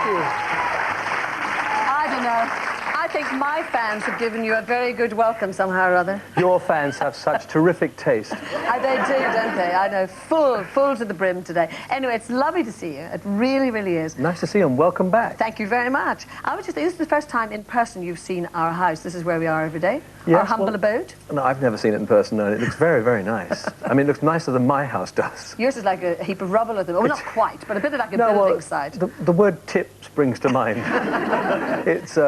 you. I don't know. I think my fans have given you a very good welcome somehow or other. Your fans have such terrific taste. They do, don't they? I know. Full to the brim today. Anyway, it's lovely to see you. It really, really is. Nice to see you and welcome back. Thank you very much. I was just thinking, this is the first time in person you've seen our house. This is where we are every day. Yes, our humble abode. No, I've never seen it in person, and it looks very, very nice. I mean, it looks nicer than my house does. Yours is like a heap of rubble at the moment. Well, not quite, but a bit like a building site. The word tip springs to mind. It's...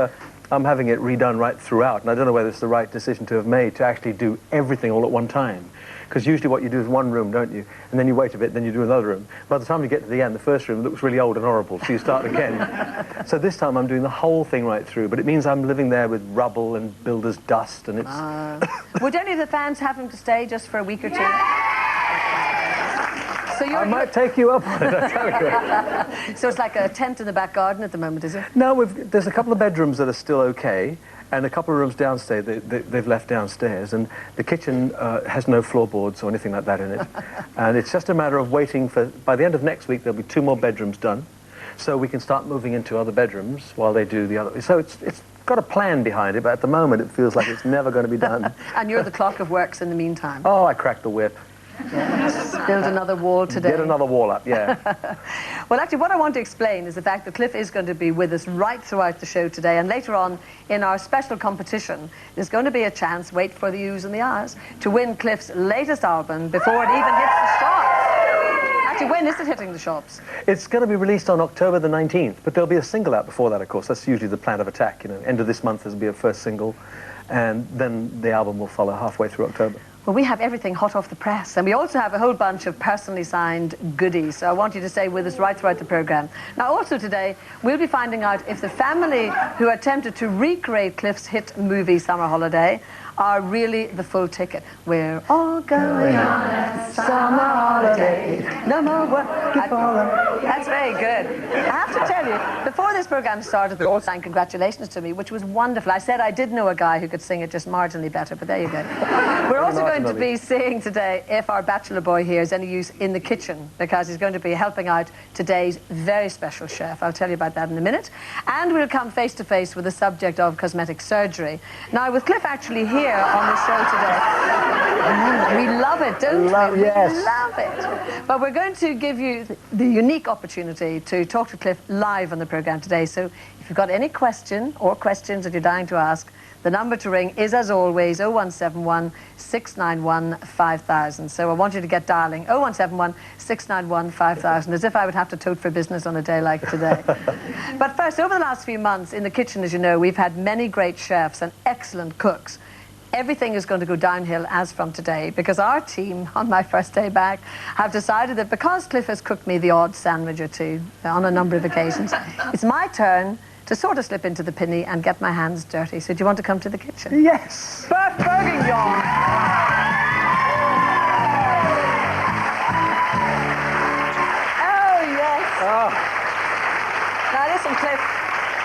I'm having it redone right throughout, and I don't know whether it's the right decision to have made to actually do everything all at one time. Because usually what you do is one room, don't you? And then you wait a bit, then you do another room. By the time you get to the end, the first room looks really old and horrible, so you start again. So this time I'm doing the whole thing right through, but it means I'm living there with rubble and builder's dust, and it's... Would any of the fans have him to stay just for a week or two? So I might take you up on it, I tell you. So it's like a tent in the back garden at the moment, is it? No, there's a couple of bedrooms that are still okay, and a couple of rooms downstairs they've left downstairs, and the kitchen has no floorboards or anything like that in it. And it's just a matter of waiting for... By the end of next week, there'll be 2 more bedrooms done, so we can start moving into other bedrooms while they do the other... So it's got a plan behind it, but at the moment it feels like it's never going to be done. And you're the clock of works in the meantime. Oh, I cracked the whip. Yes. Build another wall today. Get another wall up, yeah. Well, actually, what I want to explain is the fact that Cliff is going to be with us right throughout the show today, and later on in our special competition, there's going to be a chance, wait for the U's and the R's, to win Cliff's latest album before it even hits the shops. Actually, when is it hitting the shops? It's going to be released on October the 19th, but there'll be a single out before that, of course. That's usually the plan of attack, you know. End of this month there'll be a first single, and then the album will follow halfway through October. Well, we have everything hot off the press, and we also have a whole bunch of personally signed goodies, so I want you to stay with us right throughout the programme. Now, also today, we'll be finding out if the family who attempted to recreate Cliff's hit movie Summer Holiday are really the full ticket. We're all going on a summer holiday, no more work. That's very good. I have to tell you, before this programme started, they all sang congratulations to me, which was wonderful. I said I did know a guy who could sing it just marginally better, but there you go. We're also going to be seeing today if our bachelor boy here is any use in the kitchen, because he's going to be helping out today's very special chef. I'll tell you about that in a minute. And we'll come face to face with the subject of cosmetic surgery. Now, with Cliff actually here on the show today, we love it, don't we? Yes. We love it. But we're going to give you the unique opportunity to talk to Cliff live on the programme today. So if you've got any question or questions that you're dying to ask, the number to ring is, as always, 0171 691 5000. So I want you to get dialing 0171 691 5000, as if I would have to tote for business on a day like today. But first, over the last few months in the kitchen, as you know, we've had many great chefs and excellent cooks. Everything is going to go downhill as from today, because our team, on my first day back, have decided that because Cliff has cooked me the odd sandwich or two on a number of occasions, it's my turn to sort of slip into the pinny and get my hands dirty. So do you want to come to the kitchen? Yes! Bert Bourguignon! Oh, yes! Oh. Now listen, Cliff,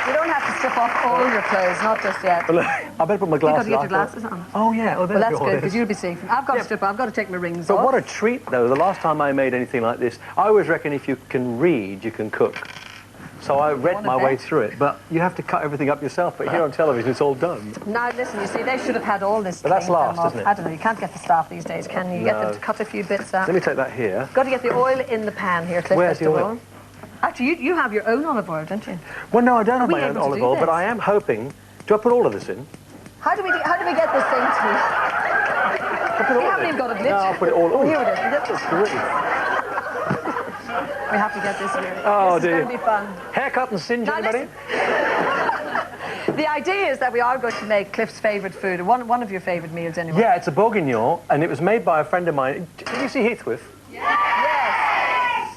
you don't have to strip off all your clothes, not just yet. Well, I better put my glasses on. You've got to get your glasses on. Oh, yeah. Oh, Well, that's good, because you'll be seeing. I've got to strip off. I've got to take my rings off. But what a treat, though. The last time I made anything like this, I always reckon if you can read, you can cook. So I read my way through it, but you have to cut everything up yourself. But here on television, it's all done. Now, listen, you see, they should have had all this. But that's last, isn't it? I don't know, you can't get the staff these days, can you? You get them to cut a few bits out. Let me take that here. Got to get the oil in the pan here, Cliff. Where's the oil? Actually, you have your own olive oil, don't you? Well, no, I don't have my own olive oil, but I am hoping... Do I put all of this in? How do we get this thing to... We haven't even got a glitch. No, I'll put it all... Oh, here it is. That's great. We have to get this here. Oh, this is going to be fun. Haircut and singe, anybody? The idea is that we are going to make Cliff's favourite food, one of your favourite meals anyway. Yeah, it's a bourguignon, and it was made by a friend of mine. Did you see Heathcliff? Yes.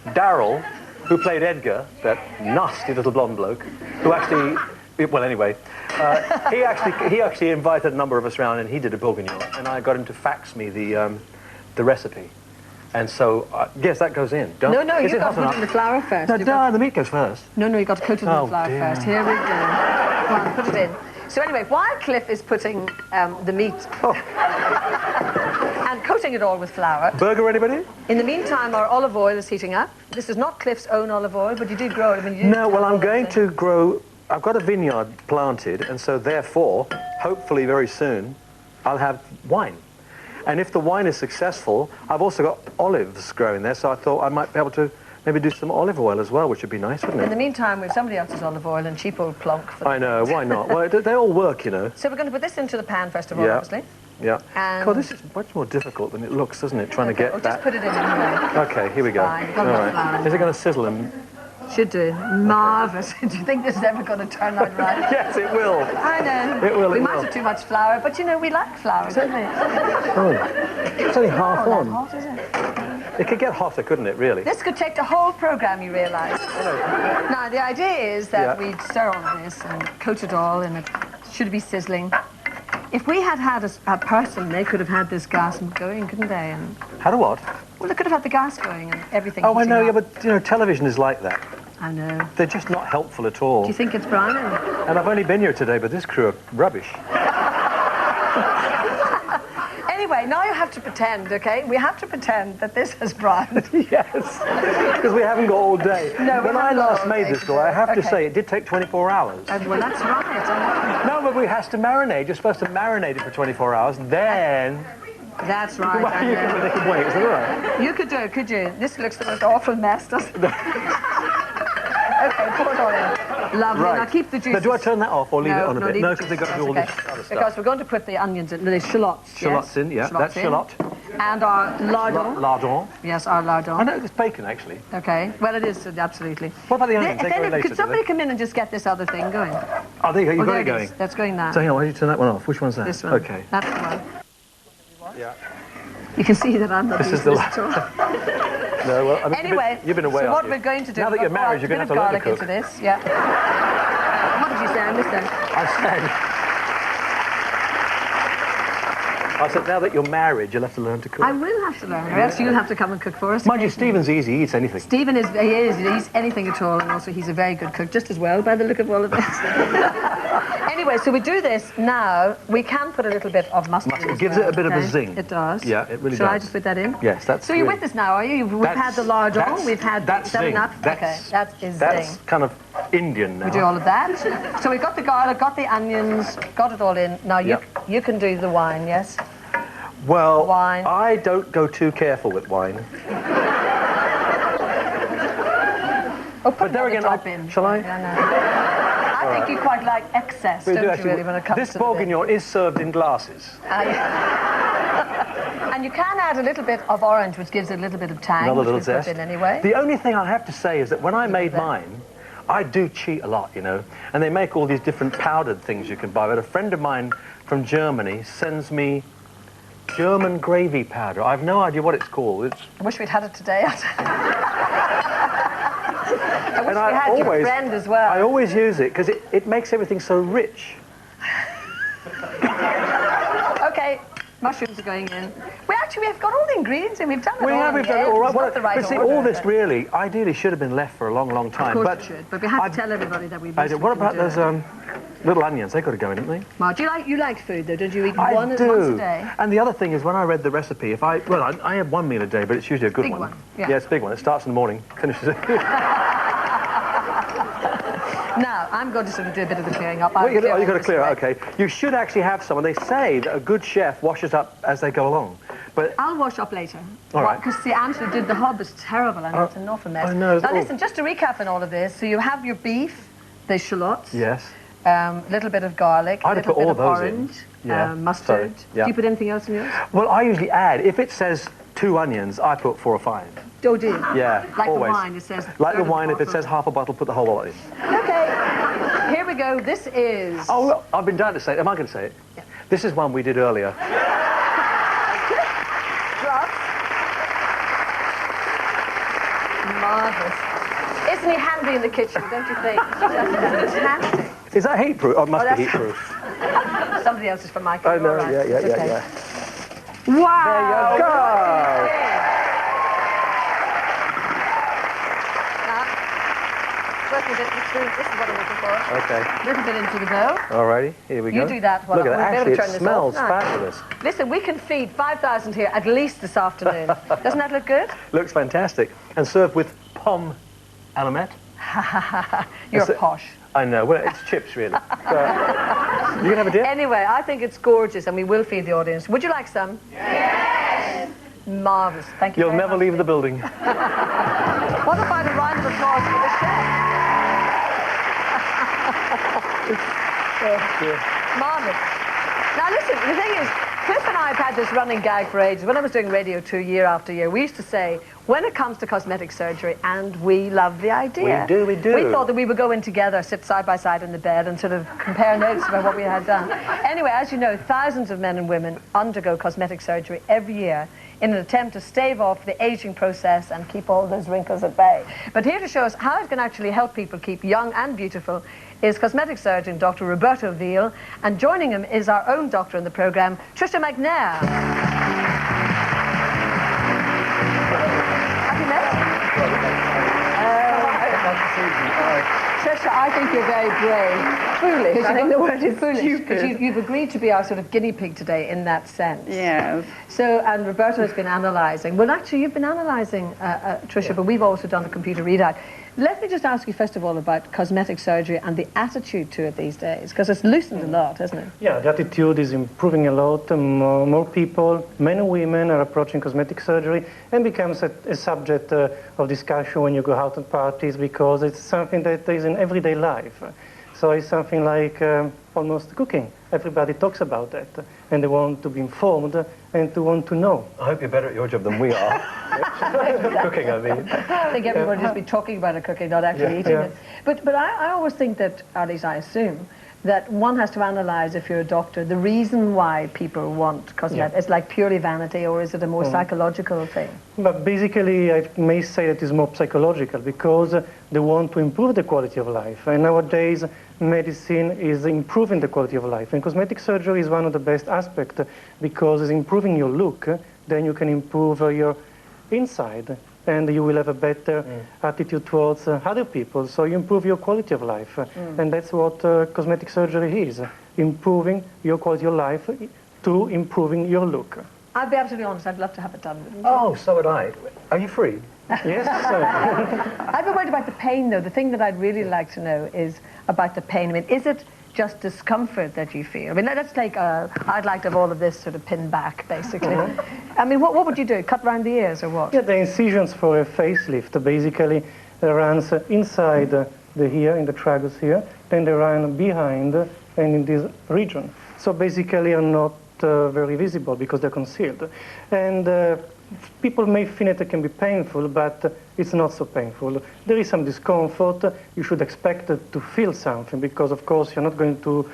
Darryl, who played Edgar, that nasty little blonde bloke, who actually... Well, anyway, he actually invited a number of us around, and he did a bourguignon, and I got him to fax me the recipe. And so, yes, that goes in. No, you've got to put it in the flour first. No, the meat goes first. No, you've got to coat it in the flour first. Here we go. Come on, put it in. So anyway, while Cliff is putting the meat... Oh. and coating it all with flour. Burger, anybody? In the meantime, our olive oil is heating up. This is not Cliff's own olive oil, but you do grow it. I mean, you No, well, I'm going to grow... I've got a vineyard planted, and so therefore, hopefully very soon, I'll have wine. And if the wine is successful, I've also got olives growing there, so I thought I might be able to maybe do some olive oil as well, which would be nice, wouldn't In the it? meantime, we have somebody else's olive oil and cheap old plonk. For I know, why not? Well, they all work, you know. So we're going to put this into the pan first of all, Yeah. obviously. Yeah. And- God, this is much more difficult than it looks, isn't it, trying to get Or just that... put it in anyway. Okay, here we go. Fine, All not enough flour. right. Is it going to sizzle and... Should do. Marvellous. Do you think this is ever going to turn out right? Yes, it will. I know. It will, We it might will. have too much flour, but you know, we like flour, don't we? Oh, it's only half Not on. hot, is it? It could get hotter, couldn't it, really? This could take the whole programme, you realise. Now, the idea is that Yeah. we'd stir all of this and coat it all, and it should be sizzling. If we had had a person, they could have had this gas going, couldn't they? And, How do what? well, they could have had the gas going and everything. Oh, I heating know, yeah, up. but, you know, television is like that. I know. They're just not helpful at Do all. you think it's browning? And I've only been here today, but this crew are rubbish. Anyway, now you have to pretend, okay? We have to pretend that this has browned. Yes, because we haven't got all day. No, we when I haven't got last all made day this to door, do I it. have to Okay. say, it did take 24 hours. Well, that's right. No, but we has to marinate. You're supposed to marinate it for 24 hours, then... That's right. Well, I you know. can wait, is that right? You could do it, could you? This looks the most awful mess, doesn't it? Okay, pour it all in. Lovely. Right. Now keep the juice. Now, do I turn that off or leave it on a bit? leave No, the because they've juice, got to do all that's this okay. other stuff. Because we're going to put the onions in, the shallots. Shallots yes? in, yeah, Shallots that's in. shallot. And our lardon. Lardon. Yes, our I lardon. know, it's bacon, actually. Okay. Well, it is, absolutely. What about the onions? They go Then in later, could do somebody they? come in and just get this other thing going? Oh, there you go, you've got there it going. is. That's going now. So hang on, why don't you turn that one off? Which one's that? This one. Okay. That's the one. Yeah. You can see that I'm not This used is to the this at all. No, well, I mean, Anyway, you've been away, so what aren't you? we're going to do... Now that you're married, you're going to have to learn to garlic cook. into this, yeah. What did you say? I missed that. I said, now that you're married, you'll have to learn to cook. I will have to learn, or else you'll have to come and cook for us. Mind you, Stephen's easy, he eats anything. Stephen is, he eats anything at all, and also he's a very good cook, just as well, by the look of all of this. Anyway, so we do this now. We can put a little bit of mustard in It as gives well, it a bit of a okay? zing. It does. Yeah, it really Shall I does. just put that in? Yes, that's So you're really- with us now, are you? We've had the lardon, we've had that's 7 zing. Up. Okay, that is That's zing. kind of Indian now. We do all of that. So we've got the garlic, got the onions, got it all in. Now Yep. you can do the wine, yes? Well, Wine. I don't go too careful with wine. Oh, put But there another again, drop in. shall I? Yeah, no. I think you quite like excess, We don't do you, actually- really, when it comes this to the bit? bourguignon is served in glasses. And you can add a little bit of orange, which gives it a little bit of tang, Another which little we put zest. in anyway. The only thing I have to say is that when I made bit. mine, I do cheat a lot, you know. And they make all these different powdered things you can buy. But a friend of mine from Germany sends me German gravy powder. I have no idea what it's called. It's I wish we'd had it today. I wish And we I had your always- friend as well. I always use it because it makes everything so rich. Okay, mushrooms are going in. We've got all the ingredients in. We've done it all. We've in done the it end. all right. It's not the right but see, order, all this but- really, ideally, should have been left for a long, long time. Of course but it should, but we have I- to tell everybody that we I do. What about can do those it. little onions? They've got to go in, haven't they? Mark, you like food though, don't you? Eat I one do. once a day. And the other thing is, when I read the recipe, I have one meal a day, but it's usually a good Big one. one, yeah. Yeah, it's a big one. It starts in the morning, finishes. Now, I'm going to sort of do a bit of the clearing up. You've got to this clear away. it. Okay. You should actually have someone. They say that a good chef washes up as they go along, but I'll wash up later. All right. Because see, Angela did the hob. It's terrible, and it's an awful mess. I know. Now Oh. listen, just to recap on all of this. So you have your beef, the shallots, yes. a little bit of garlic, a I'd have little put bit all of those in. orange, Yeah, mustard. sorry. Yeah. Do you put anything else in yours? Well, I usually add. If it says 2 onions, I put 4 or 5. Oh, do you? Yeah, Like always. the wine, it says. Like the third of wine, if it bottle. says half a bottle, put the whole lot in. Okay, here we go. This is. Oh, look, I've been dying to say it. Am I going to say it? Yeah. This is one we did earlier. Drop. Marvellous. Isn't he handy in the kitchen, don't you think? That's fantastic. Is that heat proof? Oh, it must Oh, be that's- heat proof. Somebody else is from Michael. I know. All right, Yeah, it's okay. yeah. Wow! There you go. working a bit. This is what I'm looking for. Okay. A little bit into the dough. Alrighty, here we go. You do that while Look at we'll that. be able Actually, to it turn this smells off. Now, fabulous. listen, we can feed 5,000 here at least this afternoon. Doesn't that look good? Looks fantastic. And served with pomme alamet. You're Is it- posh. I know. Well, it's chips, really. You can have a dip? Anyway, I think it's gorgeous, and we will feed the audience. Would you like some? Yes! Marvellous. Thank you You'll very never much. leave the building. What about a round of applause for the chef? Marvellous. Now listen, the thing is, Cliff and I have had this running gag for ages. When I was doing Radio 2 year after year, we used to say, when it comes to cosmetic surgery, and we love the idea. We do. We thought that we would go in together, sit side by side in the bed and sort of compare notes about what we had done. Anyway, as you know, thousands of men and women undergo cosmetic surgery every year in an attempt to stave off the aging process and keep all those wrinkles at bay. But here to show us how it can actually help people keep young and beautiful is cosmetic surgeon Dr. Roberto Veal, and joining him is our own doctor in the programme, Trisha McNair. Have you met? Trisha, I think you're very brave. Foolish. I think the word is foolish. Because you've agreed to be our sort of guinea pig today in that sense. Yes. So, and Roberto has been analysing. Well, actually, you've been analysing, Trisha, but we've also done a computer readout. Let me just ask you, first of all, about cosmetic surgery and the attitude to it these days, because it's loosened a lot, hasn't it? Yeah, the attitude is improving a lot. More people, men and women, are approaching cosmetic surgery and becomes a subject of discussion when you go out at parties, because it's something that is in everyday life. So it's something like almost cooking. Everybody talks about that, and they want to be informed and to want to know. I hope you're better at your job than we are. Cooking, I mean. I think everyone just be talking about a cookie, not actually eating it. But I always think that, at least I assume, that one has to analyse, if you're a doctor, the reason why people want cosmetics. It's like purely vanity, or is it a more psychological thing? But basically, I may say that it's more psychological, because they want to improve the quality of life. And nowadays, medicine is improving the quality of life. And cosmetic surgery is one of the best aspects, because it's improving your look, then you can improve your inside, and you will have a better attitude towards other people. So you improve your quality of life. And that's what cosmetic surgery is, improving your quality of life through improving your look. I'll be absolutely honest, I'd love to have it done. Wouldn't you? Oh, so would I. Are you free? Yes. I've been worried about the pain, though. The thing that I'd really like to know is about the pain. I mean, is it just discomfort that you feel? I mean, let's take, I'd like to have all of this sort of pinned back, basically. I mean, what would you do? Cut around the ears or what? Yeah, the incisions for a facelift basically runs inside the ear, in the tragus here, then they run behind and in this region. So basically are not very visible because they're concealed. And people may think it can be painful, but it's not so painful. There is some discomfort. You should expect to feel something, because of course you're not going to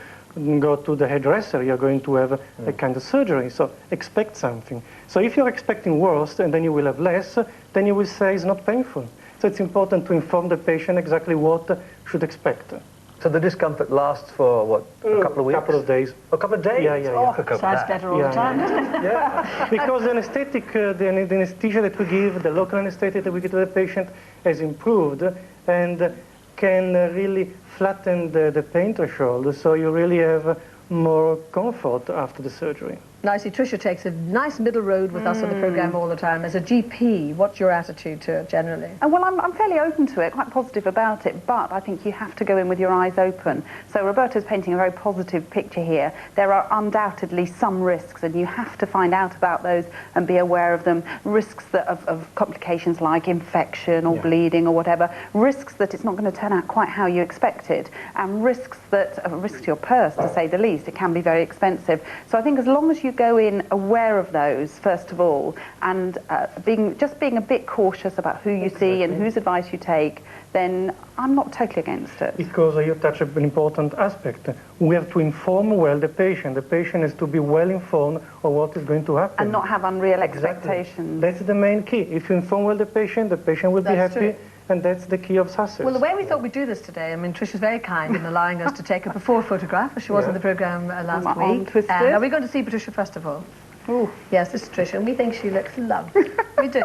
go to the hairdresser, you're going to have a kind of surgery, so expect something. So if you're expecting worse and then you will have less, then you will say it's not painful. So it's important to inform the patient exactly what should expect. So the discomfort lasts for, what, a couple of weeks? A couple of days. A couple of days? Yeah, yeah, Oh, yeah. I could cope with Sounds that. better all the time, doesn't it? Yeah. Because the anesthetic, the anesthesia that we give, the local anesthetic that we give to the patient has improved and can really flatten the pain threshold, so you really have more comfort after the surgery. Now, I see Trisha takes a nice middle road with us on the programme all the time. As a GP, what's your attitude to it generally? Well, I'm fairly open to it, quite positive about it, but I think you have to go in with your eyes open. So Roberto's painting a very positive picture here. There are undoubtedly some risks, and you have to find out about those and be aware of them. Risks that of complications like infection or bleeding or whatever. Risks that it's not going to turn out quite how you expected, and risks that a risk to your purse, to say the least. It can be very expensive. So I think as long as you go in aware of those, first of all, and being a bit cautious about who you see and whose advice you take, then I'm not totally against it. Because you touch an important aspect. We have to inform well the patient. The patient has to be well informed of what is going to happen. And not have unreal Exactly. expectations. That's the main key. If you inform well the patient will be That's happy, true. and that's the key of success. Well, the way we thought we'd do this today, I mean, Trisha's very kind in allowing us to take a before photograph, as she was in the programme last My arm week. twisted. And are we going to see Patricia first of all? Ooh. Yes, this is Trisha, and we think she looks lovely. We do.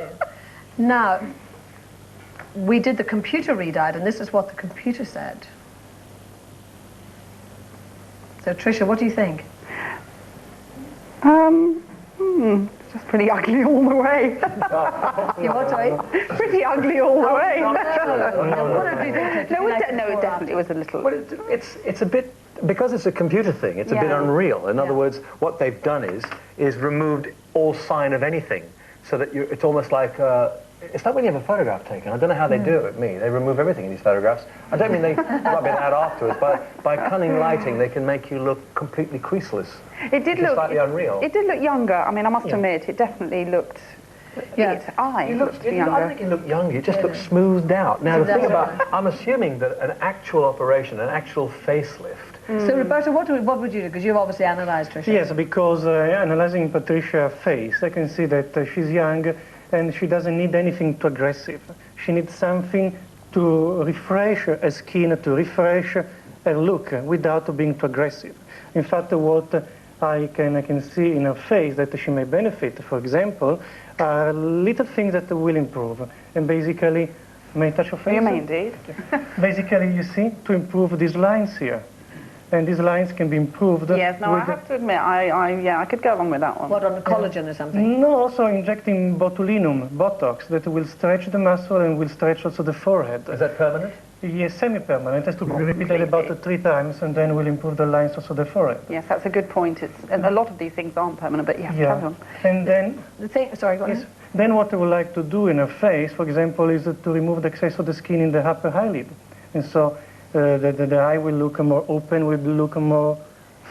Now, we did the computer readout, and this is what the computer said. So, Tricia, what do you think? It's just pretty ugly all the way. You what, sorry? Pretty ugly all the way. What did you think? No, it definitely was a little... Well, it's a bit, because it's a computer thing, it's a bit Yeah. unreal. In other Yeah. words, what they've done is removed all sign of anything, so that it's almost like, it's like when you have a photograph taken. I don't know how they do it with me. They remove everything in these photographs. I don't mean they rub it out afterwards, but by cunning lighting, they can make you look completely creaseless. It did Which is look... slightly unreal. It did look younger. I mean, I must admit, it definitely looked... Yeah. Its eye looked I younger. think you look younger. You just look smoothed out. Now, the thing about, I'm assuming that an actual operation, an actual facelift, So, Roberta, what would you do? Because you've obviously analysed Tricia. Yes, because analyzing Patricia's face, I can see that she's young and she doesn't need anything too aggressive. She needs something to refresh her skin, to refresh her look without being too aggressive. In fact, what I can see in her face that she may benefit, for example, are little things that will improve. And basically, may I touch your face? You may indeed. Basically, you see, to improve these lines here. And these lines can be improved. Yes, no, I with- have to admit, I could go along with that one. What, on collagen or something? No, also injecting botulinum, Botox, that will stretch the muscle and will stretch also the forehead. is that permanent? Yes, semi-permanent. It has to be repeated about 3 times, and then will improve the lines also the forehead. Yes, that's a good point. And a lot of these things aren't permanent, but yeah, carry Yeah. on. And then, The thing, sorry, go on. yes, then what I would like to do in her face, for example, is to remove the excess of the skin in the upper eyelid. And so the eye will look more open, will look more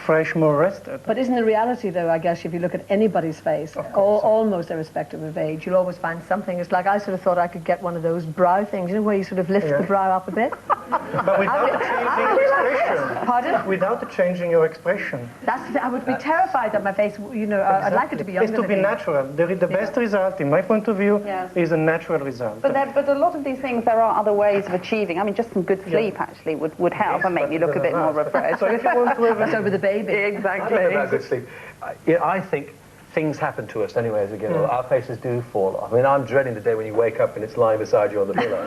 fresh, more rested. But isn't the reality, though, I guess, if you look at anybody's face, almost irrespective of age, you'll always find something. It's like I sort of thought I could get one of those brow things, you know, where you sort of lift the brow up a bit. But without changing expression. Pardon? Without changing your expression. I would be terrified that my face, you know, I'd like it to be younger. It's to than be it is. natural. The best result, in my point of view, Yes. is a natural result. But a lot of these things, there are other ways of achieving. I mean, just some good sleep actually would help and make you look a bit more refreshed. So if you want to have So with the baby. Exactly. About good sleep. I think things happen to us anyway as we get older. Our faces do fall off. I mean, I'm dreading the day when you wake up and it's lying beside you on the pillow.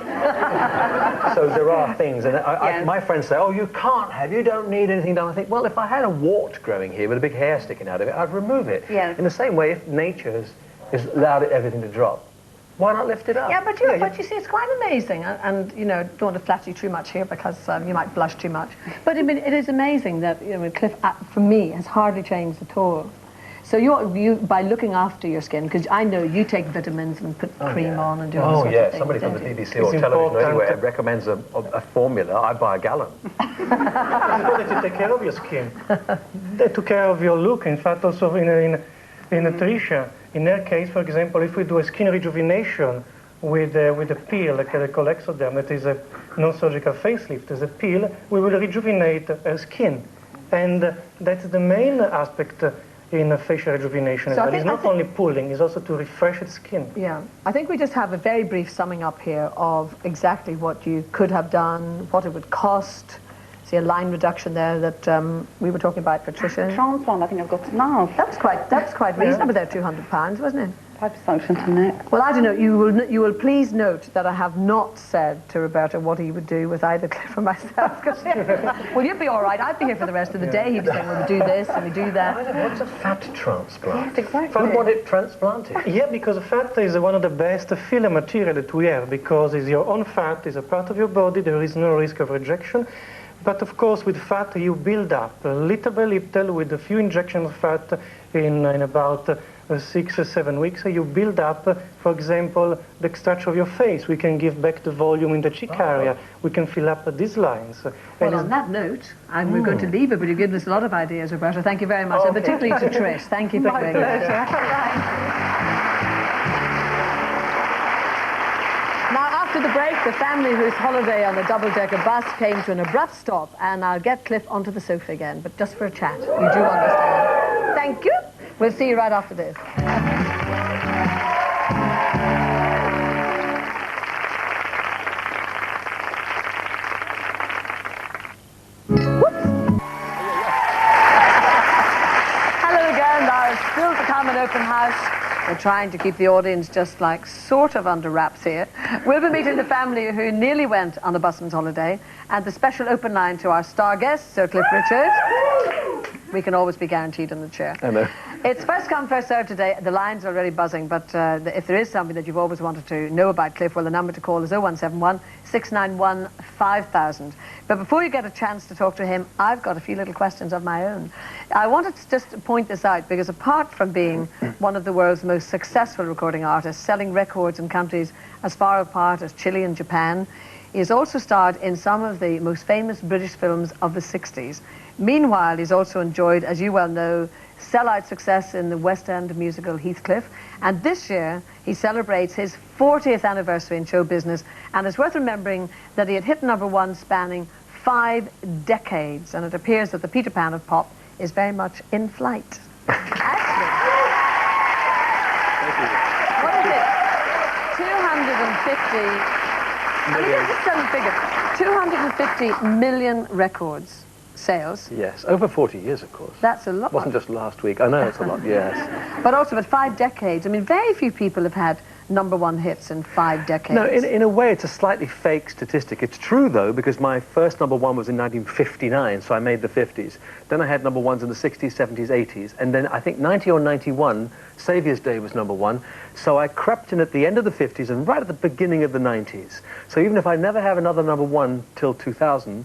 So there are things, and Yes. my friends say, "Oh, you can't have, you don't need anything done." I think, well, if I had a wart growing here with a big hair sticking out of it, I'd remove it. Yes. In the same way, if nature has allowed everything to drop, why not lift it up? Yeah, but you see, it's quite amazing, and you know, don't want to flatter you too much here because you might blush too much. But I mean, it is amazing that Cliff, for me, has hardly changed at all. So you by looking after your skin, because I know you take vitamins and put cream on and do all Oh, sorts of yeah, things. somebody from don't the you? BBC or It's television or important. anywhere recommends a formula, I buy a gallon. It's important to take care of your skin. They took care of your look. In fact, also in Tricia, in her case, for example, if we do a skin rejuvenation with a peel, like the Colexoderm, that is a non-surgical facelift, as a peel, we will rejuvenate her skin. And that's the main aspect in facial rejuvenation. So I It's think- not only pulling, it's also to refresh the skin. Yeah, I think we just have a very brief summing up here of exactly what you could have done, what it would cost. See a line reduction there that we were talking about, Patricia. Transplant, I think I've got to now. That was quite reasonable there, £200, wasn't it? Liposuction to neck. Well, I don't know. You will please note that I have not said to Roberta what he would do with either Cliff or myself. 'Cause, well, you'd be all right. I'd be here for the rest of the day. He'd be saying, well, we do this and we do I that. don't know, what's a fat transplant? Yes, exactly. Who want it transplanted? Yeah, because fat is one of the best filler material that we have, because it's your own fat, it's a part of your body, there is no risk of rejection. But of course, with fat, you build up little by little with a few injections of fat in about 6 or 7 weeks. You build up, for example, the structure of your face. We can give back the volume in the cheek area. We can fill up these lines. Well, on that note, we're going to leave it, but you've given us a lot of ideas, Roberta. Thank you very much, and particularly to Trish. Thank you for doing that. Now, after the break, the family whose holiday on the double-decker bus came to an abrupt stop, and I'll get Cliff onto the sofa again, but just for a chat. You do understand. Thank you. We'll see you right after this. Hello again. Now, still to come an open house We're trying to keep the audience just like sort of under wraps here. We'll be meeting the family who nearly went on a busman's holiday, and the special open line to our star guest, Sir Cliff Richard. We can always be guaranteed in the chair. I know. It's first come, first served today. The line's already buzzing, but if there is something that you've always wanted to know about Cliff, well, the number to call is 0171 691 5000. But before you get a chance to talk to him, I've got a few little questions of my own. I wanted to just point this out, because apart from being one of the world's most successful recording artists, selling records in countries as far apart as Chile and Japan, he has also starred in some of the most famous British films of the 60s. Meanwhile, he's also enjoyed, as you well know, sellout success in the West End musical Heathcliff. And this year, he celebrates his 40th anniversary in show business. And it's worth remembering that he had hit #1 spanning 5 decades. And it appears that the Peter Pan of pop is very much in flight. Actually, what is it? 250... I mean, this is a stunning figure. 250 million records sales. Yes, over 40 years, of course. That's a lot. It wasn't just last week. I know it's a lot, yes. But also, with 5 decades, I mean, very few people have had #1 hits in 5 decades. No, in a way, it's a slightly fake statistic. It's true, though, because my first #1 was in 1959, so I made the 50s. Then I had #1s in the 60s, 70s, 80s. And then I think 90 or 91, Saviour's Day was #1. So I crept in at the end of the 50s and right at the beginning of the 90s. So even if I never have another #1 till 2000,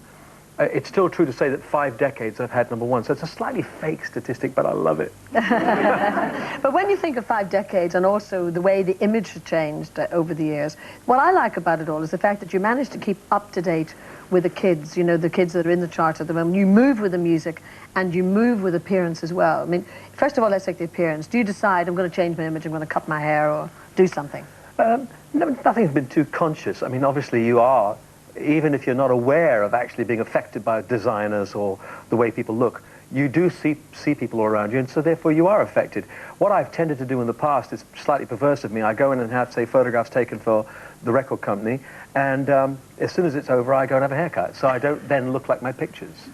it's still true to say that 5 decades I've had #1. So it's a slightly fake statistic, but I love it. But when you think of 5 decades, and also the way the image has changed over the years, what I like about it all is the fact that you managed to keep up to date with the kids, you know, the kids that are in the charts at the moment. You move with the music, and you move with appearance as well. I mean, first of all, let's take the appearance. Do you decide, I'm going to change my image, I'm going to cut my hair, or do something? No, nothing's been too conscious. I mean, obviously you are, even if you're not aware of actually being affected by designers or the way people look, you do see people all around you, and so therefore you are affected. What I've tended to do in the past is slightly perverse of me. I go in and have, say, photographs taken for the record company, and as soon as it's over, I go and have a haircut, so I don't then look like my pictures.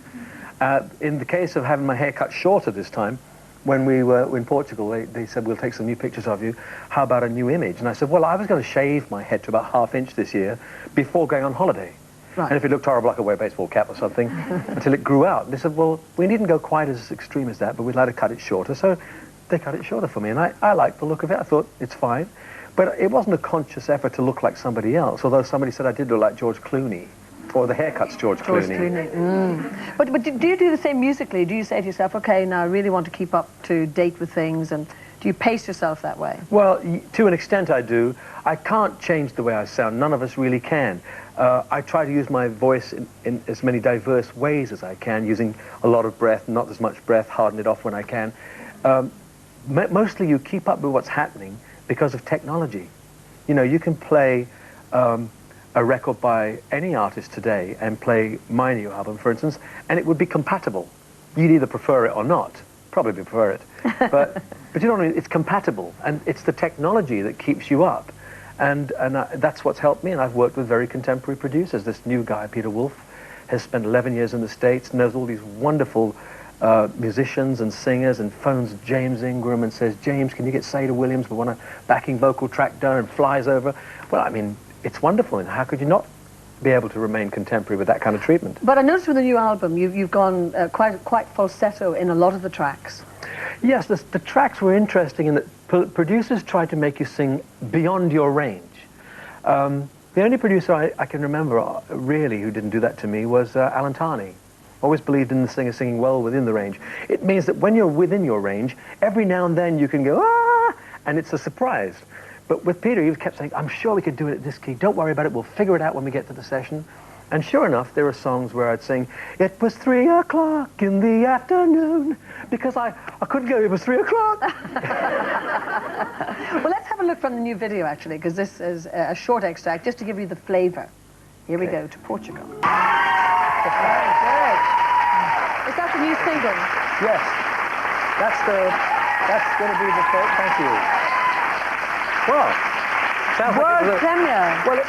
In the case of having my hair cut shorter this time, when we were in Portugal, they said, we'll take some new pictures of you. How about a new image? And I said, well, I was going to shave my head to about ½ inch this year before going on holiday. Right. And if it looked horrible, I could wear a baseball cap or something until it grew out. And they said, well, we needn't go quite as extreme as that, but we'd like to cut it shorter. So they cut it shorter for me, and I liked the look of it. I thought, it's fine. But it wasn't a conscious effort to look like somebody else, although somebody said I did look like George Clooney. Or the haircut's George Clooney. But do you do the same musically? Do you say to yourself, okay, now I really want to keep up to date with things, and do you pace yourself that way? Well, to an extent I do. I can't change the way I sound. None of us really can. I try to use my voice in as many diverse ways as I can, using a lot of breath, not as much breath, harden it off when I can. Mostly you keep up with what's happening because of technology. You know, you can play a record by any artist today and play my new album, for instance, and it would be compatible. You'd either prefer it or not. Probably prefer it. But you know what I mean? It's compatible, and it's the technology that keeps you up. And that's what's helped me, and I've worked with very contemporary producers. This new guy, Peter Wolf, has spent 11 years in the States, knows all these wonderful musicians and singers, and phones James Ingram and says, James, can you get Seda Williams? We want a backing vocal track done, and flies over. Well, I mean, it's wonderful, and how could you not be able to remain contemporary with that kind of treatment? But I noticed with the new album, you've gone quite falsetto in a lot of the tracks. Yes, the tracks were interesting in that producers tried to make you sing beyond your range. The only producer I can remember, really, who didn't do that to me was Alan Tarney. Always believed in the singer singing well within the range. It means that when you're within your range, every now and then you can go, ah, and it's a surprise. But with Peter, he kept saying, I'm sure we could do it at this key. Don't worry about it. We'll figure it out when we get to the session. And sure enough, there are songs where I'd sing, it was 3 o'clock in the afternoon, because I couldn't go, it was 3 o'clock. Well, let's have a look from the new video, actually, because this is a short extract, just to give you the flavor. Here we go, to Portugal. Very good. Is that the new single? Yes. That's going to be the third. Thank you. Well, World premiere. Well,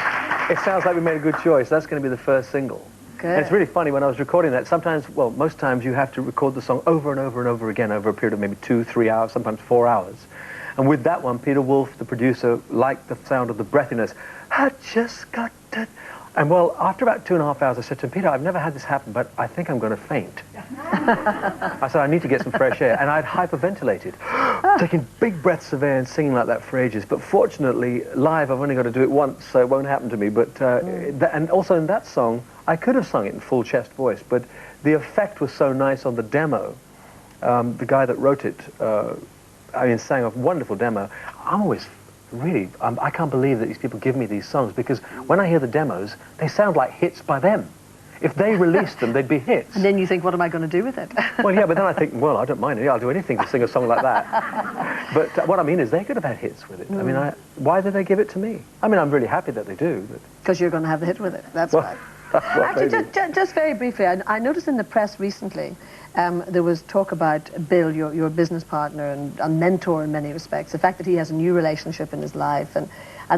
it sounds like we made a good choice. That's going to be the first single. Good. And it's really funny, when I was recording that, sometimes, well, most times you have to record the song over and over and over again over a period of maybe 2-3 hours, sometimes 4 hours. And with that one, Peter Wolf, the producer, liked the sound of the breathiness. I just got to... And well, after about 2.5 hours, I said to him, Peter, I've never had this happen, but I think I'm going to faint. I said, I need to get some fresh air. And I'd hyperventilated, taking big breaths of air and singing like that for ages. But fortunately, live, I've only got to do it once, so it won't happen to me. But and also in that song, I could have sung it in full chest voice, but the effect was so nice on the demo. The guy that wrote it, sang a wonderful demo. I'm always... Really, I can't believe that these people give me these songs, because when I hear the demos, they sound like hits by them. If they released them, they'd be hits. And then you think, what am I going to do with it? Well, yeah, but then I think, well, I don't mind it. I'll do anything to sing a song like that. But what I mean is they could have had hits with it. I mean, why did they give it to me? I mean, I'm really happy that they do. Because you're going to have the hit with it. That's Well, right. well, Actually, just very briefly, I noticed in the press recently, there was talk about Bill, your business partner and mentor in many respects, the fact that he has a new relationship in his life, and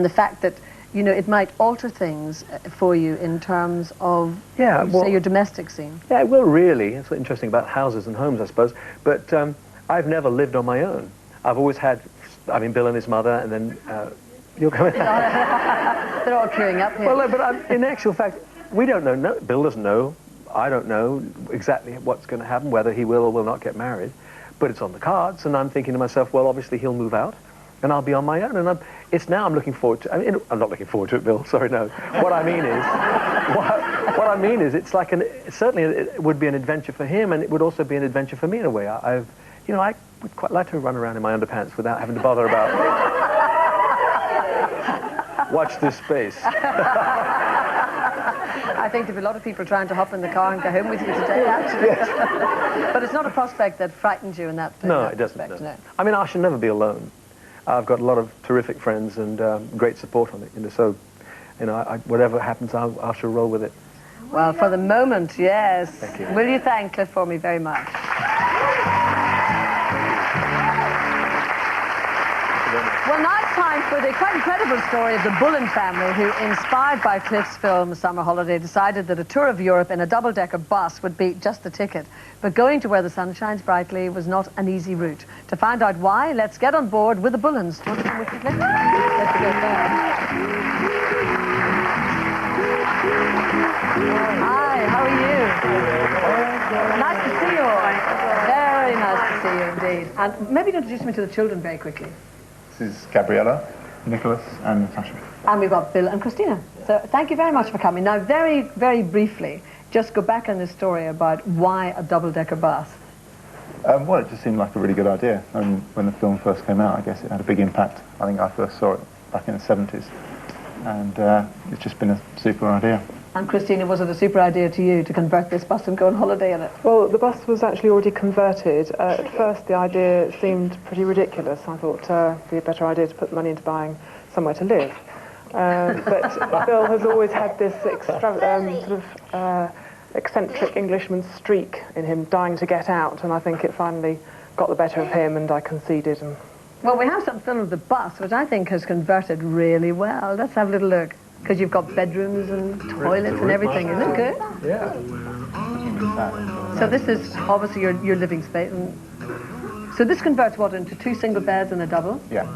the fact that, you know, it might alter things for you in terms of, say, your domestic scene. Yeah, it will really. That's what's interesting about houses and homes, I suppose. But I've never lived on my own. I've always had, Bill and his mother, and then you're coming. They're all clearing up here. Well, but in actual fact, we don't know. No, Bill doesn't know. I don't know exactly what's going to happen, whether he will or will not get married. But it's on the cards, and I'm thinking to myself, well, obviously he'll move out, and I'll be on my own. And I'm looking forward to. I'm not looking forward to it, Bill. Sorry, no. What I mean is, what I mean is, it's like certainly it would be an adventure for him, and it would also be an adventure for me in a way. I would quite like to run around in my underpants without having to bother about. Watch this space. I think there'll be a lot of people trying to hop in the car and go home with you today, actually. Yes. But it's not a prospect that frightens you in that No, it doesn't. respect, no. I mean, I shall never be alone. I've got a lot of terrific friends and great support on it. So, whatever happens, I shall roll with it. Well, for the moment, yes. Thank you. Will you thank Cliff for me very much? Well, now it's time for the quite incredible story of the Bullen family, who, inspired by Cliff's film Summer Holiday, decided that a tour of Europe in a double-decker bus would be just the ticket. But going to where the sun shines brightly was not an easy route. To find out why, let's get on board with the Bullens. Do you want to come with me, Cliff? Let's go there. Hi, how are you? Nice to see you all. Very nice to see you indeed. And maybe introduce me to the children very quickly. This is Gabriella, Nicholas, and Natasha. And we've got Bill and Christina. So thank you very much for coming. Now, very, very briefly, just go back on this story about why a double-decker bus. Well, it just seemed like a really good idea. When the film first came out, I guess it had a big impact. I think I first saw it back in the 70s. And it's just been a super idea. And Christina, was it a super idea to you to convert this bus and go on holiday in it? Well, the bus was actually already converted. At first, the idea seemed pretty ridiculous. I thought it'd be a better idea to put the money into buying somewhere to live. But Bill has always had this eccentric Englishman streak in him, dying to get out, and I think it finally got the better of him, and I conceded. And well, we have some film of the bus, which I think has converted really well. Let's have a little look. Because you've got bedrooms and toilets and everything, isn't it good? Yeah. So this is obviously your living space. And so this converts what into 2 single beds and a double? Yeah.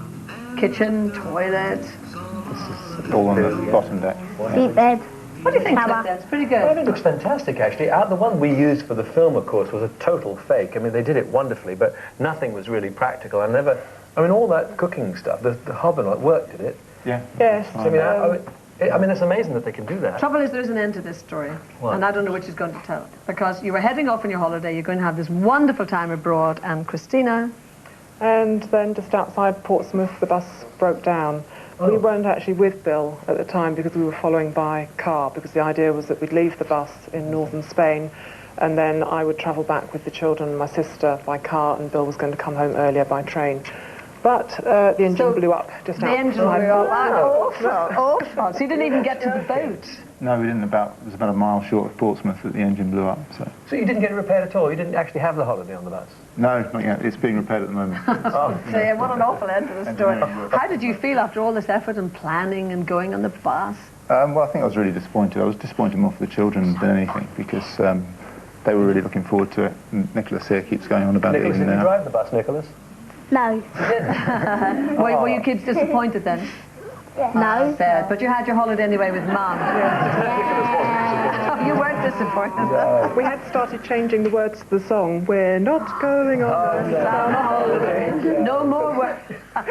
Kitchen, toilet. This is all on the bottom deck. Deep bed. What do you think, Cliff? It's pretty good. Well, I think it looks fantastic, actually. The one we used for the film, of course, was a total fake. I mean, they did it wonderfully, but nothing was really practical. All that cooking stuff, the hob and all, worked, did it? Yeah. yes, I mean, it's amazing that they can do that. Trouble is, there is an end to this story, What? and I don't know which is going to tell it. Because you were heading off on your holiday, you're going to have this wonderful time abroad, and Christina... and then just outside Portsmouth, the bus broke down. We weren't actually with Bill at the time because we were following by car, because the idea was that we'd leave the bus in northern Spain, and then I would travel back with the children and my sister by car, and Bill was going to come home earlier by train. But the engine blew up just outside. The engine blew up. Awful. So you didn't even get to the boat. No, we didn't. It was about a mile short of Portsmouth that the engine blew up. So you didn't get it repaired at all? You didn't actually have the holiday on the bus? No, not yet. It's being repaired at the moment. So yeah, what an awful end to the story. How did you feel after all this effort and planning and going on the bus? Well, I think I was really disappointed. I was disappointed more for the children than anything, because they were really looking forward to it. And Nicholas here keeps going on about Nicholas, it. did you drive the bus, Nicholas? No. Were you kids disappointed then? No. Bad. But you had your holiday anyway with Mum. You weren't disappointed. We had started changing the words to the song. We're not going on a summer holiday. No more work.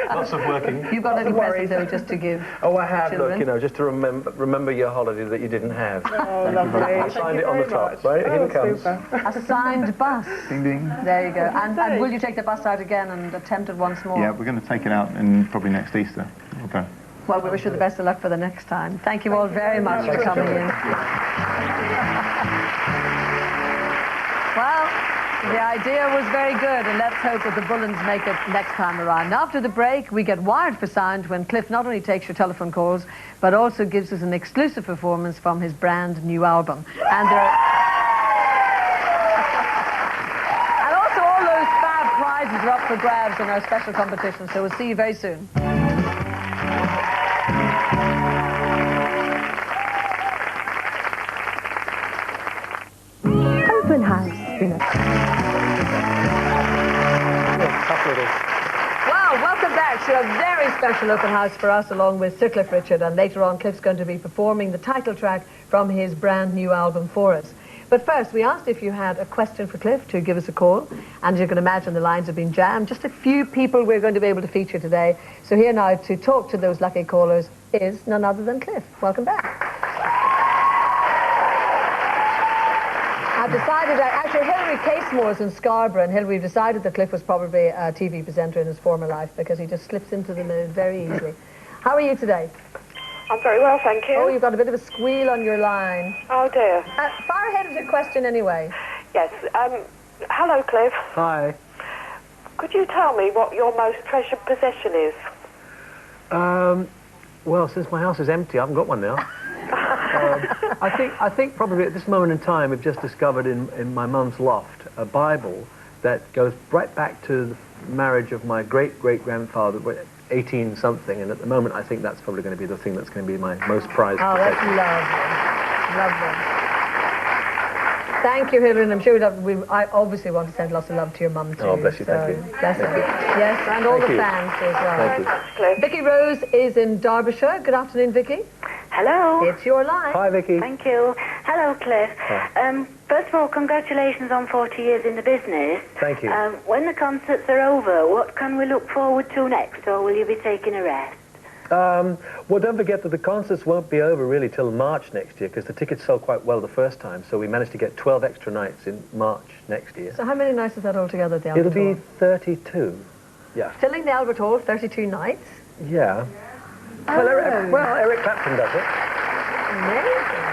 Lots of working. You've got any present though just to give? Oh, I have. Children. Look, just to remember your holiday that you didn't have. Oh, lovely. I signed it on the top, right? Here it comes. A signed bus. Ding ding. There you go. And will you take the bus out again and attempt it once more? Yeah, we're going to take it out and probably next Easter. Okay. Well, we wish you the best of luck for the next time. Thank you all very much for coming in. Well, the idea was very good, and let's hope that the Bullens make it next time around. Now, after the break, we get wired for sound when Cliff not only takes your telephone calls, but also gives us an exclusive performance from his brand new album. And also all those fab prizes are up for grabs in our special competition, so we'll see you very soon. Open house. Wow, welcome back to a very special open house for us, along with Sir Cliff Richard, and later on Cliff's going to be performing the title track from his brand new album for us. But first, we asked if you had a question for Cliff to give us a call, and as you can imagine, the lines have been jammed. Just a few people we're going to be able to feature today. So here now to talk to those lucky callers is none other than Cliff. Welcome back. I've decided that, actually, Hilary Casemore's in Scarborough, and Hilary decided that Cliff was probably a TV presenter in his former life because he just slips into the mood very easily. How are you today? I'm very well, thank you. Oh, you've got a bit of a squeal on your line. Oh, dear. Far ahead of your question anyway. Yes. Hello, Cliff. Hi. Could you tell me what your most treasured possession is? Well, since my house is empty, I haven't got one now. I think probably at this moment in time, we've just discovered in my mum's loft a Bible that goes right back to the marriage of my great-great-grandfather, 18-something, and at the moment I think that's probably going to be the thing that's going to be my most prized Oh, that's possession. lovely. Thank you, Hilary, and I'm sure I obviously want to send lots of love to your mum too. Oh, bless you, thank you. Bless you. Yes, and all Thank the you. fans too as well. Thank you. Cliff. Vicky Rose is in Derbyshire. Good afternoon, Vicky. Hello. It's your line. Hi, Vicky. Thank you. Hello, Cliff. First of all, congratulations on 40 years in the business. Thank you. When the concerts are over, what can we look forward to next, or will you be taking a rest? Well, don't forget that the concerts won't be over really till March next year because the tickets sold quite well the first time, so we managed to get 12 extra nights in March next year. So how many nights is that altogether at the Albert It'll be Hall? 32. Yeah. Filling the Albert Hall, 32 nights. Yeah. Oh. Well, Eric Clapton does it. Amazing.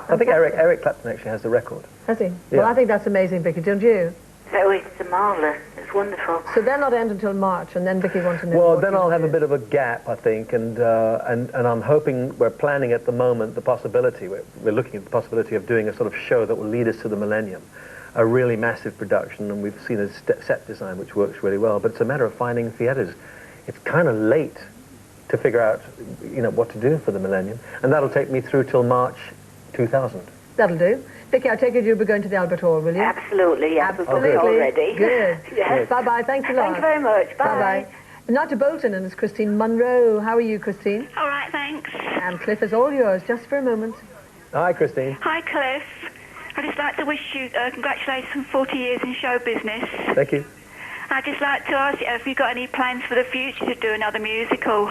I think Eric Clapton actually has the record. Has he? Yeah. Well, I think that's amazing, Vicky, don't you? Oh, it's marvellous. It's wonderful. So they'll not end until March, and then Vicky wants to know. Well, what then you I'll have do. a bit of a gap, I think, and I'm hoping, we're planning at the moment the possibility, we're looking at the possibility of doing a sort of show that will lead us to the millennium. A really massive production, and we've seen a set design which works really well, but it's a matter of finding theatres. It's kind of late to figure out, what to do for the millennium, and that'll take me through till March 2000. That'll do. Vicky, I take it you'll be going to the Albert Hall, will you? Absolutely, yes. We've booked it Absolutely. already. Good. Yes. Bye-bye. Thanks a lot. Thank you very much. Bye. Bye-bye. Now to Bolton, and it's Christine Munro. How are you, Christine? All right, thanks. And Cliff is all yours, just for a moment. Hi, Christine. Hi, Cliff. I'd just like to wish you congratulations on 40 years in show business. Thank you. I'd just like to ask you, have you got any plans for the future to do another musical?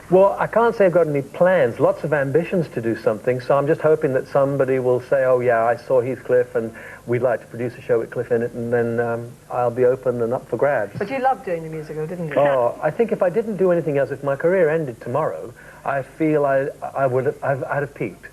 Well, I can't say I've got any plans, lots of ambitions to do something, so I'm just hoping that somebody will say, oh yeah, I saw Heathcliff and we'd like to produce a show with Cliff in it, and then I'll be open and up for grabs. But you loved doing the musical, didn't you? Oh, I think if I didn't do anything else, if my career ended tomorrow, I feel I'd have peaked.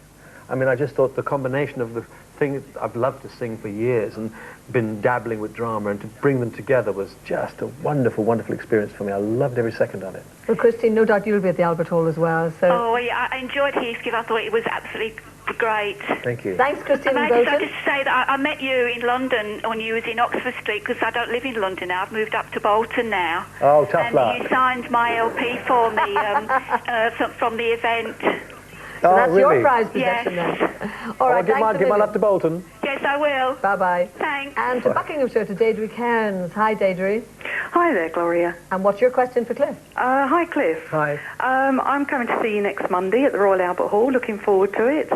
I mean, I just thought the combination of the thing I've loved to sing for years and been dabbling with drama, and to bring them together was just a wonderful, wonderful experience for me. I loved every second of it. Well, Christine, no doubt you'll be at the Albert Hall as well, so... Oh, yeah, I enjoyed Heathcliff. I thought it was absolutely great. Thank you. Thanks, Christine. And I just say that I met you in London when you was in Oxford Street, because I don't live in London now. I've moved up to Bolton now. Oh, tough and luck. you signed my LP for me from the event. So that's really? your prize possession then. All right, Give thanks a my million. love to Bolton. Yes, I will. Bye-bye. Thanks. And to Buckinghamshire, to Deirdre Cairns. Hi, Deirdre. Hi there, Gloria. And what's your question for Cliff? Hi, Cliff. Hi. I'm coming to see you next Monday at the Royal Albert Hall. Looking forward to it.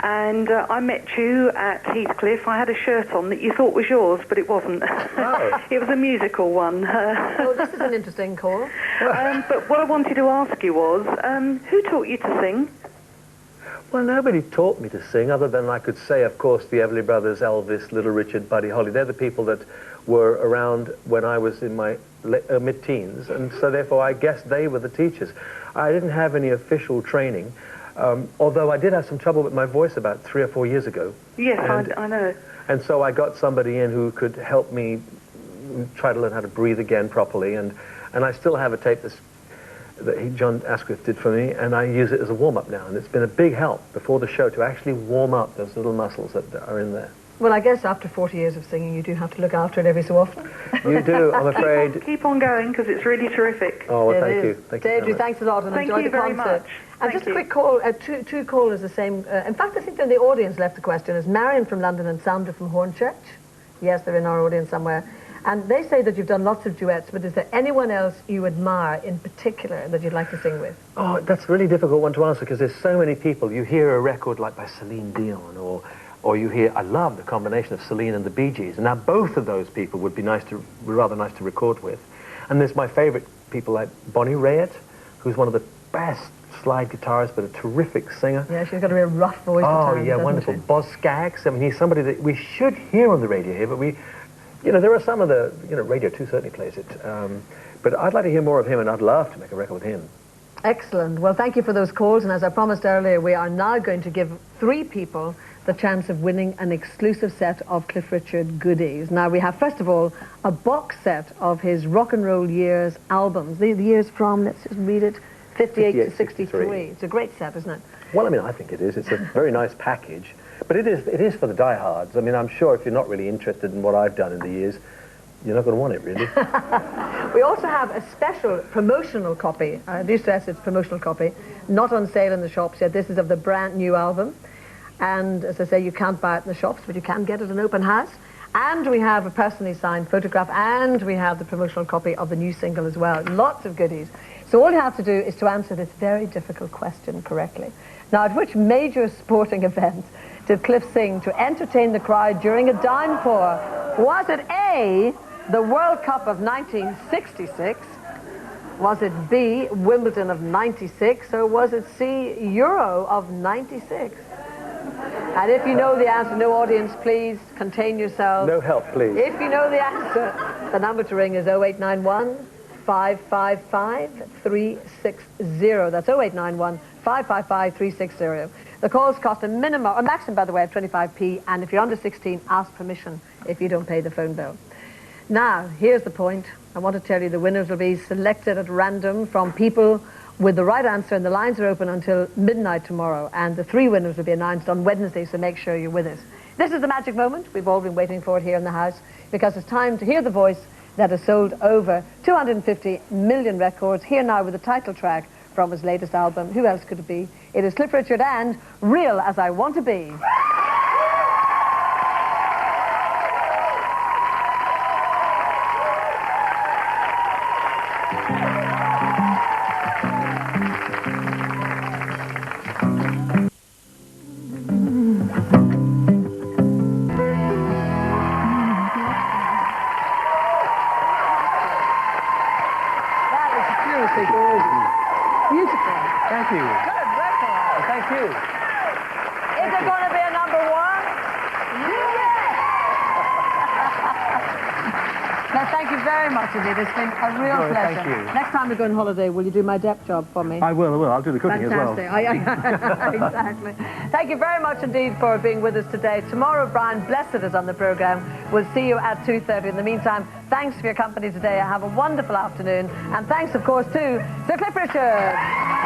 And I met you at Heathcliff. I had a shirt on that you thought was yours, but it wasn't. Oh. It was a musical one. Oh, this is an interesting call. But what I wanted to ask you was, who taught you to sing? Well, nobody taught me to sing, other than I could say, of course, the Everly Brothers, Elvis, Little Richard, Buddy Holly. They're the people that were around when I was in my mid-teens, and so therefore I guess they were the teachers. I didn't have any official training, although I did have some trouble with my voice about 3 or 4 years ago. Yes, I know. And so I got somebody in who could help me try to learn how to breathe again properly, and I still have a tape that John Asquith did for me, and I use it as a warm-up now, and it's been a big help before the show to actually warm up those little muscles that are in there. Well, I guess after 40 years of singing, you do have to look after it every so often. You do, I'm afraid. Keep on going, because it's really terrific. Oh, well, It thank is. you. Thank you so Deirdre, much. thanks a lot, and Thank enjoy you the very concert. much. And Thank just a you. quick call, two callers the same. In fact, I think they're in the audience left the question. Is Marion from London and Sandra from Hornchurch? Yes, they're in our audience somewhere. And they say that you've done lots of duets, but is there anyone else you admire in particular that you'd like to sing with? Oh, that's a really difficult one to answer, because there's so many people. You hear a record like by Celine Dion, or you hear, I love the combination of Celine and the Bee Gees, and now both of those people would be rather nice to record with. And there's my favorite people like Bonnie Raitt, who's one of the best slide guitarists, but a terrific singer. Yeah, she's got a real rough voice at Oh, times, yeah, doesn't wonderful. she? Boz Scaggs, I mean, he's somebody that we should hear on the radio here, but there are some of the, Radio 2 certainly plays it. But I'd like to hear more of him, and I'd love to make a record with him. Excellent. Well, thank you for those calls, and as I promised earlier, we are now going to give 3 people the chance of winning an exclusive set of Cliff Richard goodies. Now, we have, first of all, a box set of his rock and roll years albums. The years from, let's just read it, 58 to 63. It's a great set, isn't it? Well, I mean, I think it is. It's a very nice package. But it is for the diehards. I mean, I'm sure if you're not really interested in what I've done in the years, you're not going to want it, really. We also have a special promotional copy. I do stress it's promotional copy, not on sale in the shops yet. This is of the brand new album. And as I say, you can't buy it in the shops, but you can get it in open house. And we have a personally signed photograph, and we have the promotional copy of the new single as well. Lots of goodies. So all you have to do is to answer this very difficult question correctly. Now, at which major sporting event did Cliff sing to entertain the crowd during a downpour? Was it A, the World Cup of 1966? Was it B, Wimbledon of 96? Or was it C, Euro of 96? And if you know the answer, no audience, please contain yourselves. No help, please. If you know the answer, the number to ring is 0891 555 360. That's 0891 555 360. The calls cost a maximum, by the way, of 25p, and if you're under 16, ask permission if you don't pay the phone bill. Now, here's the point. I want to tell you the winners will be selected at random from people with the right answer, and the lines are open until midnight tomorrow, and the 3 winners will be announced on Wednesday, so make sure you're with us. This is the magic moment. We've all been waiting for it here in the house, because it's time to hear the voice that has sold over 250 million records. Here now with the title track from his latest album. Who else could it be? It is Cliff Richard and Real As I Want to Be. Beautiful. Thank you. Good record. Thank you. Is it going to be a number 1? Yes! Now, thank you very much indeed. It's been a real Well, pleasure. thank you. Next time we go on holiday, will you do my deck job for me? I will. I'll do the cooking Fantastic. as well. Exactly. Thank you very much indeed for being with us today. Tomorrow, Brian Blessed is on the programme. We'll see you at 2:30. In the meantime, thanks for your company today. Have a wonderful afternoon. And thanks, of course, to Sir Cliff Richard.